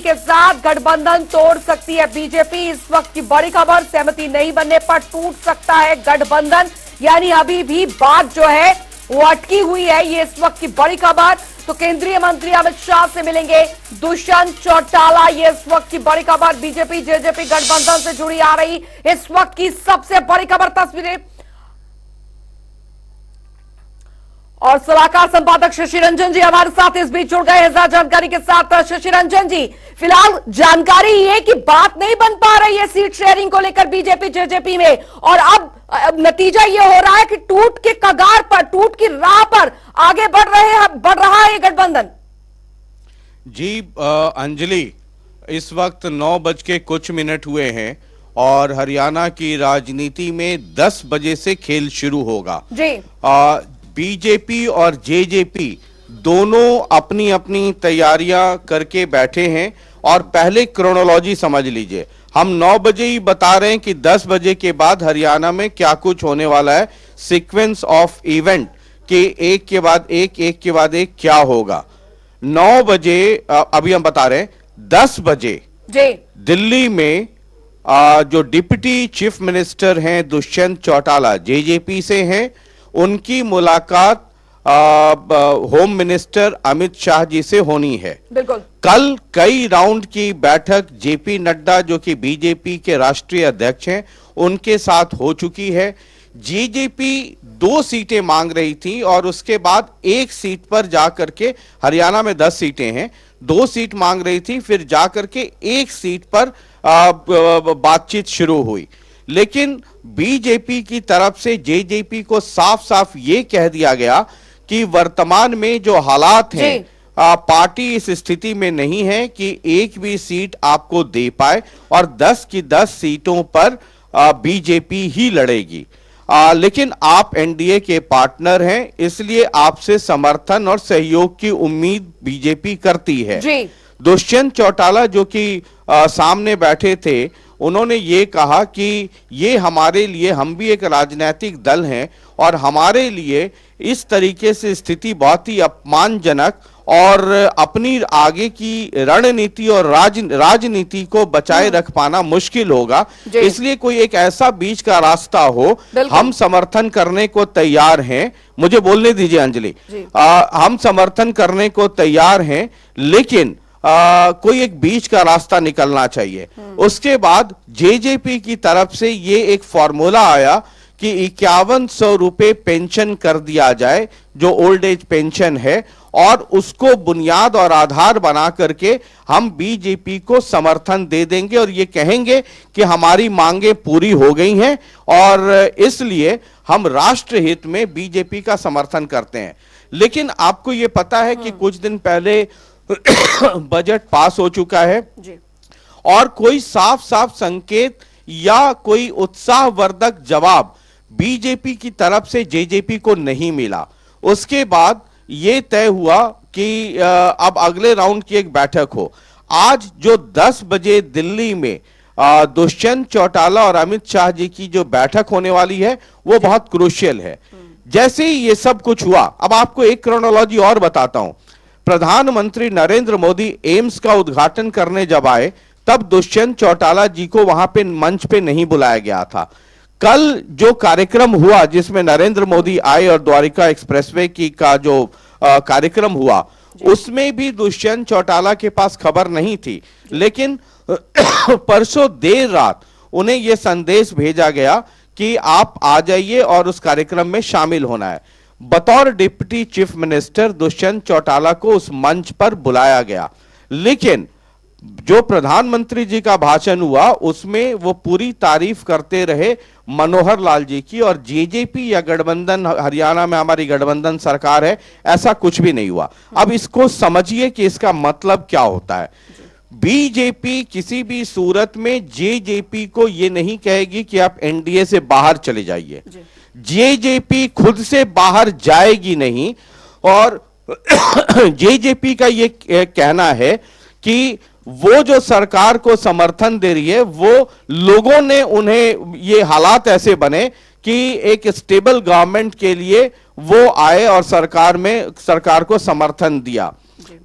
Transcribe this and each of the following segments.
JJP के साथ गठबंधन तोड़ सकती है बीजेपी। इस वक्त की बड़ी खबर, सहमति नहीं बनने पर टूट सकता है गठबंधन, यानी अभी भी बात जो है वो अटकी हुई है। ये इस वक्त की बड़ी खबर। तो केंद्रीय मंत्री अमित शाह से मिलेंगे दुष्यंत चौटाला, ये इस वक्त की बड़ी खबर। बीजेपी जेजेपी गठबंधन से जुड़ी आ रही इस वक्त की सबसे बड़ी खबर। तस्वीरें और सलाहकार संपादक शशि रंजन जी हमारे साथ इस बीच जुड़ गए हैं जानकारी के साथ। शशि रंजन जी, फिलहाल जानकारी ये कि बात नहीं बन पा रही है सीट शेयरिंग को लेकर बीजेपी जेजेपी में, और अब नतीजा ये हो रहा है कि टूट के कगार पर, टूट की राह पर आगे बढ़ रहा है गठबंधन। जी अंजलि, इस वक्त 9:00 हुए हैं और हरियाणा की राजनीति में 10 बजे से खेल शुरू होगा जी। बीजेपी और जेजेपी दोनों अपनी अपनी तैयारियां करके बैठे हैं और पहले क्रोनोलॉजी समझ लीजिए। हम 9 बजे ही बता रहे हैं कि 10 बजे के बाद हरियाणा में क्या कुछ होने वाला है, सीक्वेंस ऑफ इवेंट के एक के बाद एक क्या होगा। 9 बजे अभी हम बता रहे हैं, 10 बजे दिल्ली में जो डिप्टी चीफ मिनिस्टर हैं दुष्यंत चौटाला जेजेपी से हैं, उनकी मुलाकात होम मिनिस्टर अमित शाह जी से होनी है। बिल्कुल। कल कई राउंड की बैठक जेपी नड्डा जो कि बीजेपी के राष्ट्रीय अध्यक्ष हैं उनके साथ हो चुकी है। जेजेपी 2 सीटें मांग रही थी और उसके बाद 1 सीट पर जाकर के, हरियाणा में 10 सीटें हैं, 2 सीट मांग रही थी, फिर जाकर के 1 सीट पर बातचीत शुरू हुई। लेकिन बीजेपी की तरफ से जेजेपी को साफ साफ ये कह दिया गया कि वर्तमान में जो हालात हैं, पार्टी इस स्थिति में नहीं है कि एक भी सीट आपको दे पाए और 10 की 10 सीटों पर बीजेपी ही लड़ेगी। लेकिन आप एनडीए के पार्टनर हैं, इसलिए आपसे समर्थन और सहयोग की उम्मीद बीजेपी करती है। दुष्यंत चौटाला जो कि सामने बैठे थे, उन्होंने ये कहा कि ये हमारे लिए, हम भी एक राजनीतिक दल हैं और हमारे लिए इस तरीके से स्थिति बहुत ही अपमानजनक और अपनी आगे की रणनीति और राजनीति को बचाए रख पाना मुश्किल होगा, इसलिए कोई एक ऐसा बीच का रास्ता हो, हम समर्थन करने को तैयार हैं। मुझे बोलने दीजिए अंजलि, हम समर्थन करने को तैयार हैं, लेकिन कोई एक बीच का रास्ता निकलना चाहिए। उसके बाद जेजेपी की तरफ से ये एक फॉर्मूला आया कि 5100 रुपए पेंशन कर दिया जाए, जो ओल्ड एज पेंशन है, और उसको बुनियाद और आधार बना करके हम बीजेपी को समर्थन दे देंगे और ये कहेंगे कि हमारी मांगे पूरी हो गई हैं और इसलिए हम राष्ट्र हित में बीजेपी का समर्थन करते हैं। लेकिन आपको ये पता है कि कुछ दिन पहले बजट पास हो चुका है जी। और कोई साफ साफ संकेत या कोई उत्साहवर्धक जवाब बीजेपी की तरफ से जेजेपी को नहीं मिला। उसके बाद यह तय हुआ कि अब अगले राउंड की एक बैठक हो। आज जो 10 बजे दिल्ली में दुष्यंत चौटाला और अमित शाह जी की जो बैठक होने वाली है वो बहुत क्रूशियल है। जैसे ही ये सब कुछ हुआ, अब आपको एक क्रोनोलॉजी और बताता हूं। प्रधानमंत्री नरेंद्र मोदी एम्स का उद्घाटन करने जब आए, तब दुष्यंत चौटाला जी को वहां पे मंच पे नहीं बुलाया गया था। कल जो कार्यक्रम हुआ जिसमें नरेंद्र मोदी आए और द्वारिका एक्सप्रेसवे की का जो कार्यक्रम हुआ, उसमें भी दुष्यंत चौटाला के पास खबर नहीं थी। लेकिन परसों देर रात उन्हें यह संदेश भेजा गया कि आप आ जाइए और उस कार्यक्रम में शामिल होना है। बतौर deputy chief minister Dushyant Chautala को उस मंच पर बुलाया गया, लेकिन जो प्रधानमंत्री जी का भाषण हुआ उसमें वो पूरी तारीफ करते रहे मनोहर लाल जी की, और जेजेपी या गठबंधन, हरियाणा में हमारी गठबंधन सरकार है, ऐसा कुछ भी नहीं हुआ। अब इसको समझिए कि इसका मतलब क्या होता है। बीजेपी किसी भी सूरत में जेजेपी को ये नहीं कहेगी कि आप एनडीए से बाहर चले जाइए। जेजेपी खुद से बाहर जाएगी नहीं, और जेजेपी का ये कहना है कि वो जो सरकार को समर्थन दे रही है, वो लोगों ने उन्हें, ये हालात ऐसे बने कि एक स्टेबल गवर्नमेंट के लिए वो आए और सरकार को समर्थन दिया।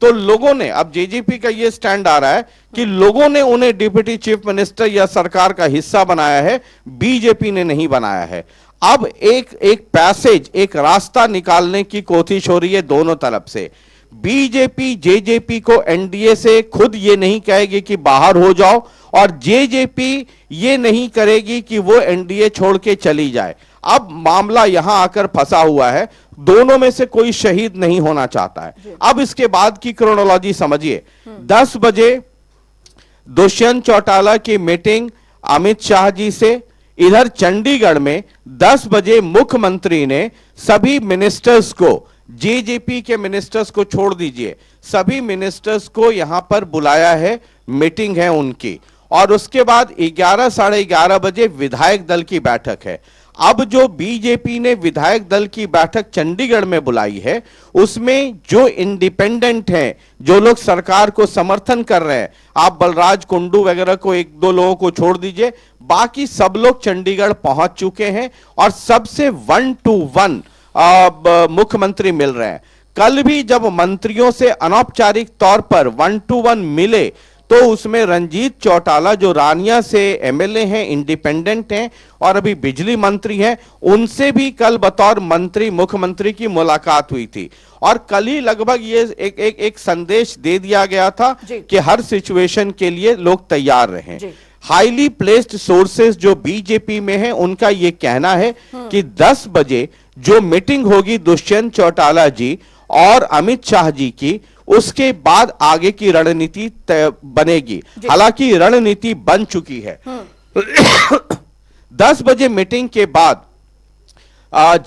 तो लोगों ने, अब जेजेपी का ये स्टैंड आ रहा है कि लोगों ने उन्हें डिप्टी चीफ मिनिस्टर या सरकार का हिस्सा बनाया है, बीजेपी ने नहीं बनाया है। अब एक पैसेज, एक रास्ता निकालने की कोशिश हो रही है दोनों तरफ से। बीजेपी जेजेपी को एनडीए से खुद ये नहीं कहेगी कि बाहर हो जाओ, और जेजेपी ये नहीं करेगी कि वो एनडीए छोड़ के चली जाए। अब मामला यहां आकर फंसा हुआ है, दोनों में से कोई शहीद नहीं होना चाहता है। अब इसके बाद की क्रोनोलॉजी समझिए। 10 बजे दुष्यंत चौटाला की मीटिंग अमित शाह जी से। इधर चंडीगढ़ में 10 बजे मुख्यमंत्री ने सभी मिनिस्टर्स को, जेजेपी के मिनिस्टर्स को छोड़ दीजिए, सभी मिनिस्टर्स को यहां पर बुलाया है, मीटिंग है उनकी। और उसके बाद 11 साढ़े 11 बजे विधायक दल की बैठक है। अब जो बीजेपी ने विधायक दल की बैठक चंडीगढ़ में बुलाई है, उसमें जो इंडिपेंडेंट हैं, जो लोग सरकार को समर्थन कर रहे हैं, आप बलराज कुंडू वगैरह को, एक दो लोगों को छोड़ दीजिए, बाकी सब लोग चंडीगढ़ पहुंच चुके हैं और सबसे 1 to 1 मुख्यमंत्री मिल रहे हैं। कल भी जब मंत्रियों से अनौपचारिक तौर पर 1 to 1 मिले, तो उसमें रंजीत चौटाला, जो रानिया से एमएलए हैं, इंडिपेंडेंट हैं और अभी बिजली मंत्री हैं, उनसे भी कल बतौर मंत्री मुख्यमंत्री की मुलाकात हुई थी। और कल ही लगभग ये एक संदेश दे दिया गया था कि हर सिचुएशन के लिए लोग तैयार रहें। हाईली प्लेस्ड सोर्सेज जो बीजेपी में हैं, उनका यह कहना है कि 10 बजे जो मीटिंग होगी दुष्यंत चौटाला जी और अमित शाह जी की, उसके बाद आगे की रणनीति बनेगी। हालांकि रणनीति बन चुकी है। 10 बजे मीटिंग के बाद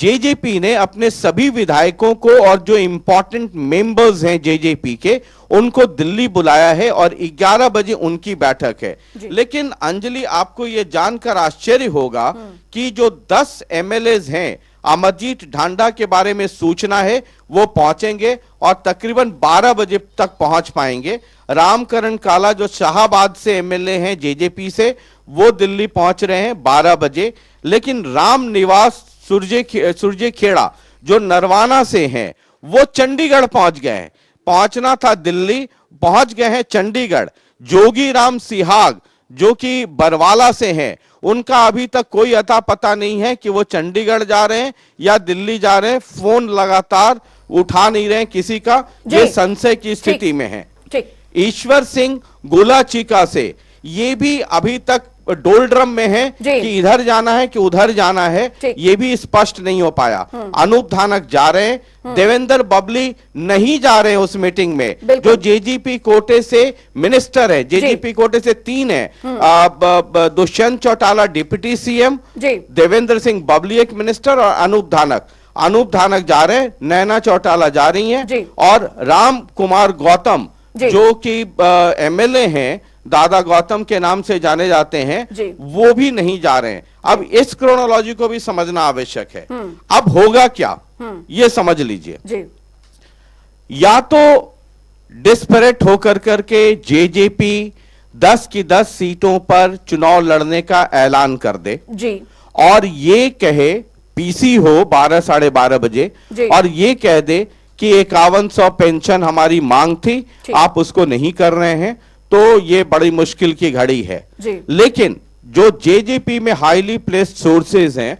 जेजेपी ने अपने सभी विधायकों को और जो इंपॉर्टेंट मेंबर्स हैं जेजेपी के, उनको दिल्ली बुलाया है और 11 बजे उनकी बैठक है। लेकिन अंजलि, आपको यह जानकर आश्चर्य होगा कि जो 10 एमएलएज हैं, अमरजीत ढांडा के बारे में सूचना है, वो पहुंचेंगे और तकरीबन 12 बजे तक पहुंच पाएंगे। रामकरण काला जो शाहबाद से एमएलए हैं जेजेपी से, वो दिल्ली पहुंच रहे हैं 12 बजे। लेकिन राम निवास सुरजे खेड़ा जो नरवाना से हैं, वो चंडीगढ़ पहुंच गए हैं। पहुंचना था दिल्ली, पहुंच गए हैं चंडीगढ़। जोगी राम सिहाग जो कि बरवाला से हैं, उनका अभी तक कोई अता पता नहीं है कि वो चंडीगढ़ जा रहे हैं या दिल्ली जा रहे हैं। फोन लगातार उठा नहीं रहे किसी का, ये संशय की स्थिति में है। ईश्वर सिंह गोलाचिका से, ये भी अभी तक डोलड्रम में है कि इधर जाना है कि उधर जाना है, ये भी स्पष्ट नहीं हो पाया। अनूप धानक जा रहे हैं, देवेंद्र बबली नहीं जा रहे हैं उस मीटिंग में। जो जेजीपी कोटे से मिनिस्टर है, जेजीपी कोटे से 3 है, दुष्यंत चौटाला डिप्टी सीएम, देवेंद्र सिंह बबली एक मिनिस्टर और अनूप धानक जा रहे हैं, नैना चौटाला जा रही हैं और राम कुमार गौतम जो कि एमएलए हैं, दादा गौतम के नाम से जाने जाते हैं, वो भी नहीं जा रहे हैं। अब इस क्रोनोलॉजी को भी समझना आवश्यक है। अब होगा क्या, ये समझ लीजिए। या तो डिस्परेट होकर करके जेजेपी 10 की 10 सीटों पर चुनाव लड़ने का ऐलान कर दे और ये कहे, पीसी हो 12 साढ़े 12 बजे, और ये कह दे कि 5100 पेंशन हमारी मांग थी, आप उसको नहीं कर रहे हैं, तो ये बड़ी मुश्किल की घड़ी है। लेकिन जो जेजेपी में हाईली प्लेस्ड सोर्सेज हैं,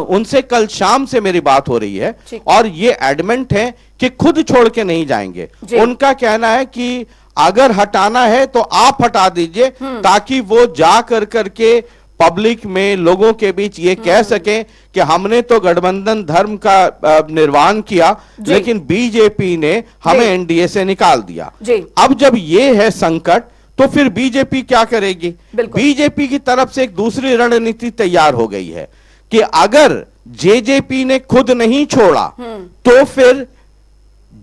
उनसे कल शाम से मेरी बात हो रही है और ये एडमेंट है कि खुद छोड़ के नहीं जाएंगे। उनका कहना है कि अगर हटाना है तो आप हटा दीजिए, ताकि वो जा कर करके पब्लिक में, लोगों के बीच ये कह सकें कि हमने तो गठबंधन धर्म का निर्वाण किया, लेकिन बीजेपी ने हमें एनडीए से निकाल दिया। अब जब ये है संकट, तो फिर बीजेपी क्या करेगी? बीजेपी की तरफ से एक दूसरी रणनीति तैयार हो गई है कि अगर जेजेपी ने खुद नहीं छोड़ा, तो फिर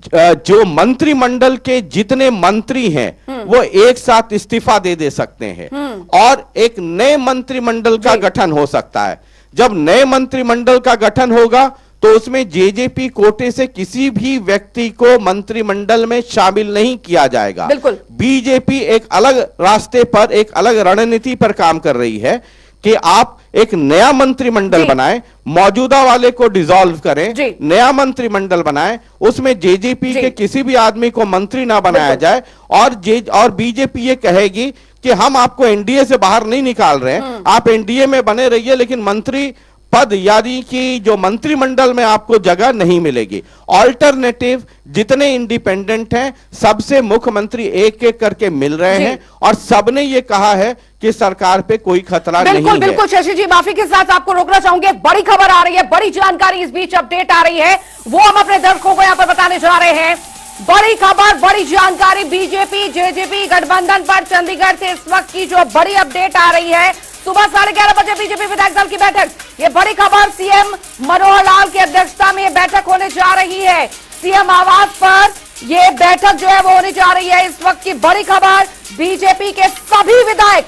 जो मंत्रिमंडल के जितने मंत्री हैं वो एक साथ इस्तीफा दे सकते हैं और एक नए मंत्रिमंडल का गठन हो सकता है। जब नए मंत्रिमंडल का गठन होगा तो उसमें जेजेपी कोटे से किसी भी व्यक्ति को मंत्रिमंडल में शामिल नहीं किया जाएगा। बीजेपी एक अलग रास्ते पर, एक अलग रणनीति पर काम कर रही है कि आप एक नया मंत्रिमंडल बनाएं, मौजूदा वाले को डिसॉल्व करें, नया मंत्रिमंडल बनाएं, उसमें जेजेपी के किसी भी आदमी को मंत्री ना बनाया जाए, और बीजेपी ये कहेगी कि हम आपको एनडीए से बाहर नहीं निकाल रहे हैं, आप एनडीए में बने रहिए, लेकिन मंत्री पद यानी कि जो मंत्रिमंडल में आपको जगह नहीं मिलेगी। ऑल्टरनेटिव जितने इंडिपेंडेंट हैं सबसे मुख्यमंत्री एक एक करके मिल रहे हैं, और सबने ये कहा है कि सरकार पे कोई खतरा नहीं है। बिल्कुल शशि जी, माफी के साथ आपको रोकना चाहूंगी, एक बड़ी खबर आ रही है, बड़ी जानकारी इस बीच अपडेट आ रही है, वो हम अपने दर्शकों को यहां पर बताने जा रहे हैं। बड़ी खबर, बड़ी जानकारी, बीजेपी जेजेपी गठबंधन पर चंडीगढ़ से इस वक्त की जो बड़ी अपडेट आ रही है, सुबह 11:30 बजे बीजेपी विधायक दल की बैठक। ये बड़ी खबर, सीएम मनोहर लाल की अध्यक्षता में ये बैठक होने जा रही है। सीएम आवास पर ये बैठक जो है वो होने जा रही है। इस वक्त की बड़ी खबर, बीजेपी के सभी विधायक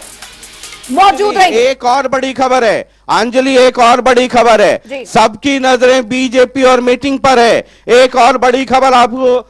मौजूद हैं। एक और बड़ी खबर है अंजलि, एक और बड़ी खबर है, सबकी नजरें बीजेपी और मीटिंग पर है। एक और बड़ी खबर आपको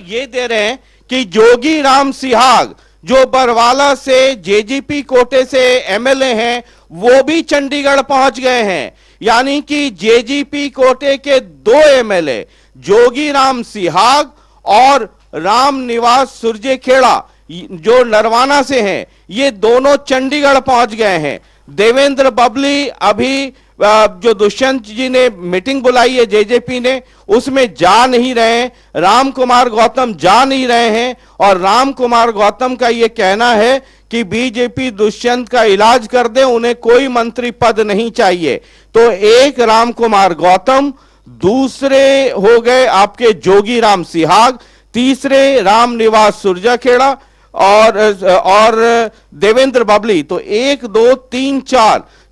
ये दे रहे हैं कि जोगी राम सिहाग जो बरवाला से जेजीपी कोटे से एमएलए हैं, वो भी चंडीगढ़ पहुंच गए हैं। यानी कि जेजीपी कोटे के 2 एमएलए जोगी राम सिहाग और राम निवास सुरजेखेड़ा जो नरवाना से हैं, ये दोनों चंडीगढ़ पहुंच गए हैं। देवेंद्र बबली अभी जो दुष्यंत जी ने मीटिंग बुलाई है जेजेपी ने, उसमें जा नहीं रहे हैं। राम कुमार गौतम जा नहीं रहे हैं, और राम कुमार गौतम का यह कहना है कि बीजेपी दुष्यंत का इलाज कर दे, उन्हें कोई मंत्री पद नहीं चाहिए। तो एक राम कुमार गौतम, दूसरे हो गए आपके जोगी राम सिहाग, तीसरे राम निवास सुरजेखेड़ा और देवेंद्र बबली। तो 1 2 3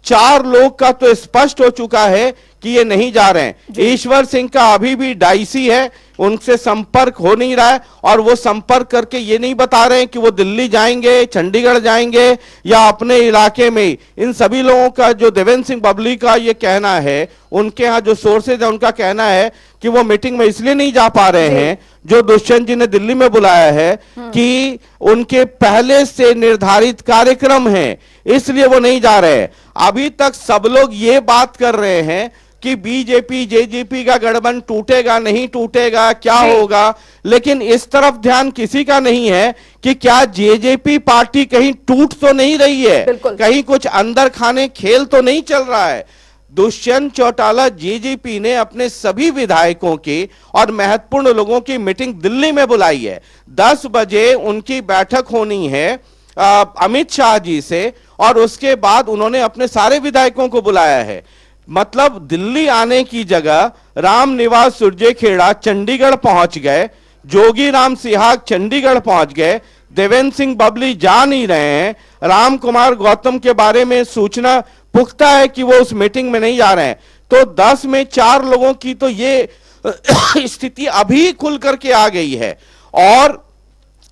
4 लोग का तो स्पष्ट हो चुका है कि ये नहीं जा रहे हैं। ईश्वर सिंह का अभी भी डाइसी है, उनसे संपर्क हो नहीं रहा है, और वो संपर्क करके ये नहीं बता रहे हैं कि वो दिल्ली जाएंगे, चंडीगढ़ जाएंगे या अपने इलाके में। इन सभी लोगों का, जो देवेंद्र सिंह बबली का ये कहना है, उनके यहाँ जो सोर्सेज है उनका कहना है कि वो मीटिंग में इसलिए नहीं जा पा रहे हैं जो दुष्यंत जी ने दिल्ली में बुलाया है, कि उनके पहले से निर्धारित कार्यक्रम है, इसलिए वो नहीं जा रहे हैं। अभी तक सब लोग ये बात कर रहे हैं कि बीजेपी जेजेपी का गठबंधन टूटेगा नहीं टूटेगा, क्या होगा, लेकिन इस तरफ ध्यान किसी का नहीं है कि क्या जेजेपी पार्टी कहीं टूट तो नहीं रही है, कहीं कुछ अंदर खाने खेल तो नहीं चल रहा है। दुष्यंत चौटाला जेजेपी ने अपने सभी विधायकों की और महत्वपूर्ण लोगों की मीटिंग दिल्ली में बुलाई है। 10 बजे उनकी बैठक होनी है अमित शाह जी से, और उसके बाद उन्होंने अपने सारे विधायकों को बुलाया है। मतलब दिल्ली आने की जगह राम निवास सुरजेखेड़ा चंडीगढ़ पहुंच गए, जोगी राम सिहाग चंडीगढ़ पहुंच गए, देवेंद्र सिंह बबली जा नहीं रहे हैं, राम कुमार गौतम के बारे में सूचना पुख्ता है कि वो उस मीटिंग में नहीं जा रहे हैं। तो 10 में 4 लोगों की तो ये स्थिति अभी खुल करके आ गई है, और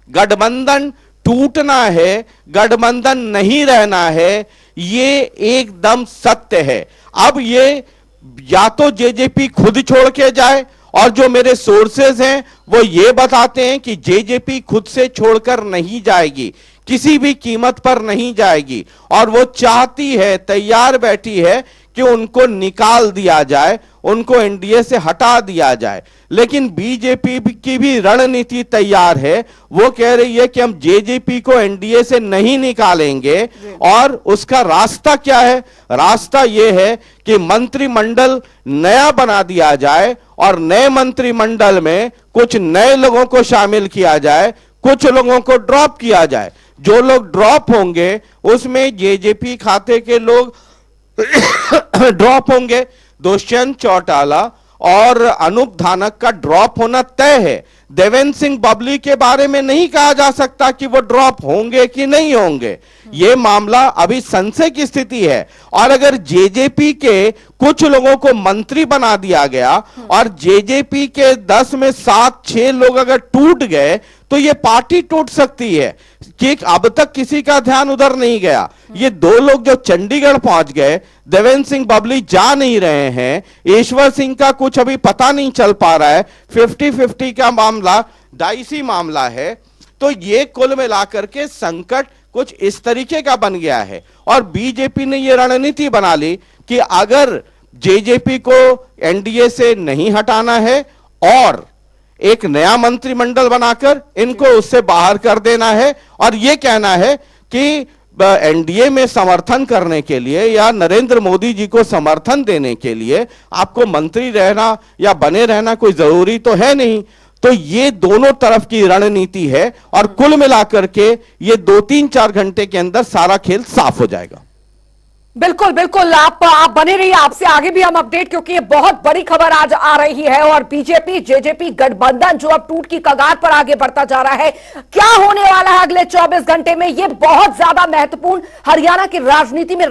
गठबंधन टूटना है, गठबंधन नहीं रहना है, ये एकदम सत्य है। अब ये या तो जेजेपी खुद छोड़ के जाए, और जो मेरे सोर्सेज हैं वो ये बताते हैं कि जेजेपी खुद से छोड़कर नहीं जाएगी, किसी भी कीमत पर नहीं जाएगी, और वो चाहती है, तैयार बैठी है कि उनको निकाल दिया जाए, उनको एनडीए से हटा दिया जाए। लेकिन बीजेपी की भी रणनीति तैयार है, वो कह रही है कि हम जेजेपी को एनडीए से नहीं निकालेंगे। और उसका रास्ता क्या है? रास्ता यह है कि मंत्रिमंडल नया बना दिया जाए, और नए मंत्रिमंडल में कुछ नए लोगों को शामिल किया जाए, कुछ लोगों को ड्रॉप किया जाए। जो लोग ड्रॉप होंगे उसमें जेजेपी खाते के लोग ड्रॉप होंगे। दुष्यंत चौटाला और अनूप धानक का ड्रॉप होना तय है। देवेंद्र सिंह बबली के बारे में नहीं कहा जा सकता कि वो ड्रॉप होंगे कि नहीं होंगे, ये मामला अभी संशय की स्थिति है। और अगर जेजेपी के कुछ लोगों को मंत्री बना दिया गया और जेजेपी के 10 में 7-6 लोग अगर टूट गए तो ये पार्टी टूट सकती है, कि अब तक किसी का ध्यान उधर नहीं गया। ये 2 लोग जो चंडीगढ़ पहुंच गए, देवेंद्र सिंह बबली जा नहीं रहे हैं, ईश्वर सिंह का कुछ अभी पता नहीं चल पा रहा है, 50-50 का मामला, डाइसी मामला है। तो ये कुल मिलाकर के संकट कुछ इस तरीके का बन गया है। और बीजेपी ने यह रणनीति बना ली कि अगर जेजेपी को एनडीए से नहीं हटाना है और एक नया मंत्रिमंडल बनाकर इनको उससे बाहर कर देना है और यह कहना है कि एनडीए में समर्थन करने के लिए या नरेंद्र मोदी जी को समर्थन देने के लिए आपको मंत्री रहना या बने रहना कोई जरूरी तो है नहीं। तो ये दोनों तरफ की रणनीति है और कुल मिलाकर के ये 2-3-4 घंटे के अंदर सारा खेल साफ हो जाएगा। बिल्कुल बिल्कुल, आप बने रहिए, आपसे आगे भी हम अपडेट, क्योंकि ये बहुत बड़ी खबर आज आ रही है और बीजेपी जेजेपी गठबंधन जो अब टूट की कगार पर आगे बढ़ता जा रहा है। क्या होने वाला है अगले 24 घंटे में, ये बहुत ज्यादा महत्वपूर्ण हरियाणा की राजनीति में